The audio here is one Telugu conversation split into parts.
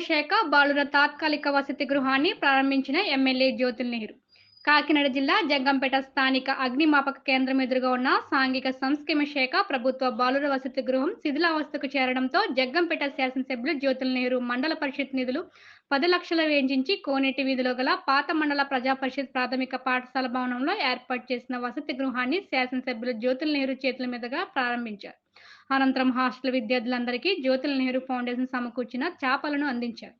శాఖ బాలుర తాత్కాలిక వసతి గృహాన్ని ప్రారంభించిన ఎమ్మెల్యే జ్యోతుల్ నెహ్రూ. కాకినాడ జిల్లా జగ్గంపేట స్థానిక అగ్నిమాపక కేంద్రం ఎదురుగా ఉన్న సాంఘిక సంక్షేమ శాఖ ప్రభుత్వ బాలుర వసతి గృహం శిథిలావస్థకు చేరడంతో జగ్గంపేట శాసనసభ్యులు జ్యోతుల్ నెహ్రూ మండల పరిషత్ నిధులు 10 లక్షలు వేయించి కోనేటి వీధిలో గల పాత మండల ప్రజా పరిషత్ ప్రాథమిక పాఠశాల భవనంలో ఏర్పాటు చేసిన వసతి గృహాన్ని శాసనసభ్యులు జ్యోతుల్ నెహ్రూ చేతుల మీదుగా ప్రారంభించారు. అనంతరం హాస్టల్ విద్యార్థులందరికీ జ్యోతుల్ నెహ్రూ ఫౌండేషన్ సమకూర్చిన చేపలను అందించారు.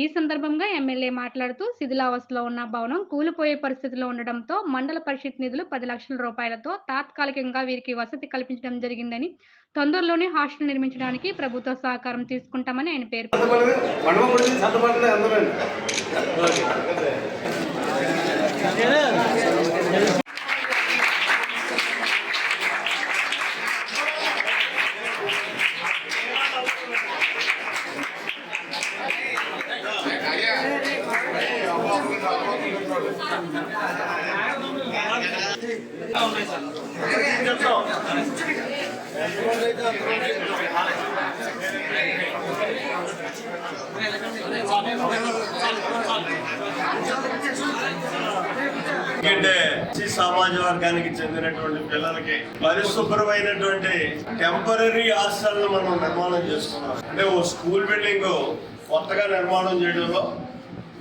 ఈ సందర్భంగా ఎమ్మెల్యే మాట్లాడుతూ శిథిలావస్థలో ఉన్న భవనం కూలిపోయే పరిస్థితిలో ఉండడంతో మండల పరిషత్ నిధులు 10 లక్షల రూపాయలతో తాత్కాలికంగా వీరికి వసతి కల్పించడం జరిగిందని, తొందరలోనే హాస్టల్ నిర్మించడానికి ప్రభుత్వ సహకారం తీసుకుంటామని ఆయన పేర్కొన్నారు. సమాజ వర్గానికి చెందినటువంటి పిల్లలకి పరిశుభ్రమైనటువంటి టెంపరీ హాస్టల్ మనం నిర్మాణం చేసుకున్నాం. అంటే ఓ స్కూల్ బిల్డింగ్ కొత్తగా నిర్మాణం చేయడంలో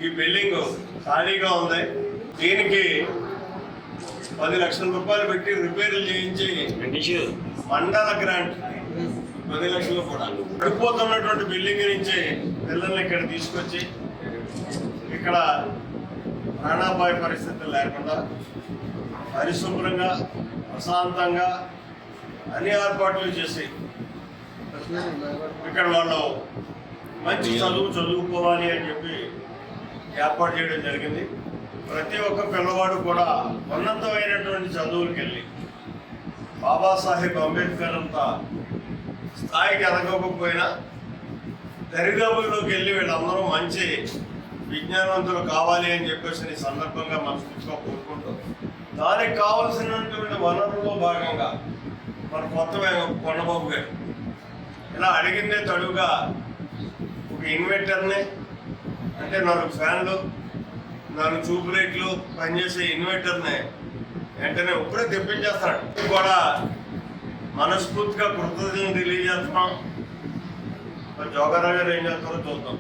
ఈ బిల్డింగ్ ఖాళీగా ఉంది. దీనికి 10 లక్షల రూపాయలు పెట్టి రిపేర్లు చేయించి మండల గ్రాంట్ 10 లక్షలు కూడా పడిపోతున్నటువంటి బిల్డింగ్ నుంచి పిల్లల్ని ఇక్కడ తీసుకొచ్చి ఇక్కడ ప్రాణాపాయ పరిస్థితులు లేకుండా పరిశుభ్రంగా ప్రశాంతంగా అన్ని ఏర్పాట్లు చేసి ఇక్కడ వాళ్ళు మంచి చదువుకోవాలి అని చెప్పి ఏర్పాటు చేయడం జరిగింది. ప్రతి ఒక్క పిల్లవాడు కూడా ఉన్నతమైనటువంటి చదువులకు వెళ్ళి బాబాసాహెబ్ అంబేద్కర్ అంత స్థాయికి ఎదగకపోయినా దరిదాపుల్లోకి వెళ్ళి వీళ్ళందరూ మంచి విజ్ఞానవంతులు కావాలి అని చెప్పేసి ఈ సందర్భంగా మనస్ఫూర్తిగా కోరుకుంటూ దానికి కావాల్సినటువంటి వనరుల్లో భాగంగా మన కొత్త కొండబాబు గారు ఇలా అడిగిందే తడుగా ఒక ఇన్వర్టర్ని, అంటే 4 ఫ్యాన్లు 4 ట్యూబ్ లైట్లు పనిచేసే ఇన్వర్టర్ని వెంటనే ఇప్పుడే తెప్పించేస్తాడు. కూడా మనస్ఫూర్తిగా కృతజ్ఞతలు తెలియజేస్తున్నాం. జోగారావు గారు ఏం చేస్తారో చూద్దాం.